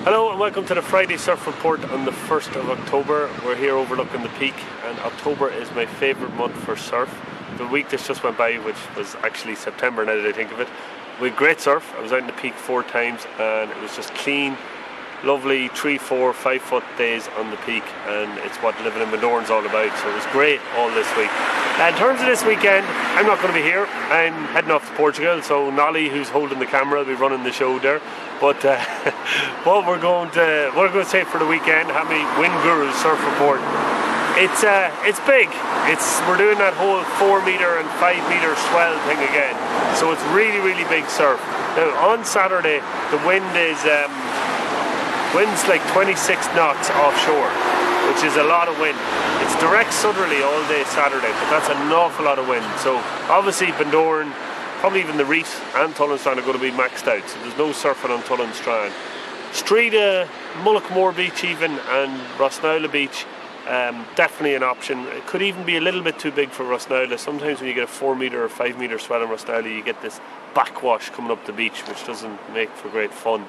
Hello and welcome to the Friday Surf Report on the 1st of October. We're here overlooking the peak, and October is my favourite month for surf. The week that just went by, which was actually September now that I think of it, we had great surf. I was out in the peak 4 times and it was just clean, lovely 3, 4, 5 foot days on the peak, and it's what living in Bundoran's all about, so it was great all this week. In terms of this weekend, I'm not going to be here. I'm heading off to Portugal, so Nolly, who's holding the camera, will be running the show there. But what we're going to say for the weekend, Happy Wind Guru Surf Report. It's big. We're doing that whole 4 metre and 5 metre swell thing again. So it's really, really big surf. Now on Saturday, the wind is wind's like 26 knots offshore, which is a lot of wind. It's direct southerly all day Saturday, but that's an awful lot of wind. So obviously Bundoran, probably even the Reef and Tullinstrand are going to be maxed out, so there's no surfing on Tullinstrand. Streeda, Mullaghmore Beach even, and Rosnowla Beach, definitely an option. It could even be a little bit too big for Rosnowla. Sometimes when you get a 4 metre or 5 metre swell in Rosnowla, you get this backwash coming up the beach, which doesn't make for great fun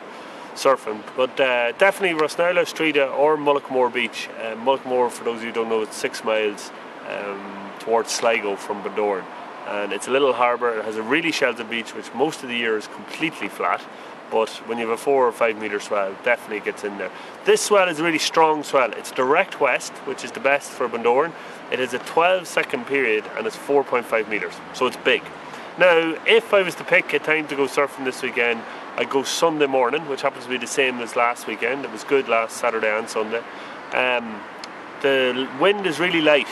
surfing. But definitely Rosnowla, Streeda or Mullaghmore Beach. Mullaghmore, for those of you who don't know, it's 6 miles towards Sligo from Bundoran, and it's a little harbour. It has a really sheltered beach, which most of the year is completely flat, but when you have a 4 or 5 metre swell, it definitely gets in there. This swell is a really strong swell. It's direct west, which is the best for Bundoran. It is a 12-second period and it's 4.5 metres, so it's big. Now, if I was to pick a time to go surfing this weekend, I'd go Sunday morning, which happens to be the same as last weekend. It was good last Saturday and Sunday. The wind is really light.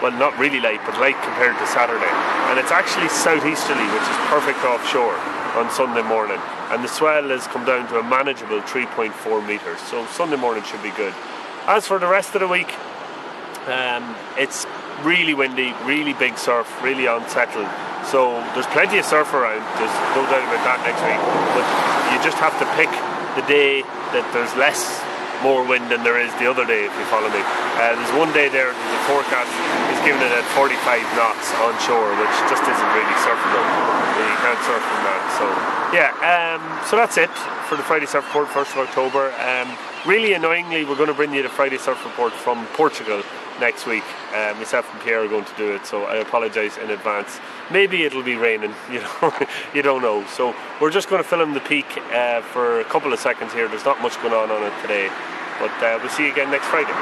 Well, not really light, but light compared to Saturday. And it's actually southeasterly, which is perfect offshore on Sunday morning. And the swell has come down to a manageable 3.4 metres. So Sunday morning should be good. As for the rest of the week, it's really windy, really big surf, really unsettled. So there's plenty of surf around, there's no doubt about that next week, but you just have to pick the day that there's more wind than there is the other day, if you follow me. There's one day there, the forecast is giving it at 45 knots onshore, which just isn't really surfable. You can't surf from that. So yeah, so that's it for the Friday Surf Report, 1st of October. Really annoyingly, we're going to bring you the Friday Surf Report from Portugal next week. Myself and Pierre are going to do it, so I apologise in advance. Maybe it'll be raining, you don't know. So we're just going to film the peak for a couple of seconds here. There's not much going on it today, but we'll see you again next Friday.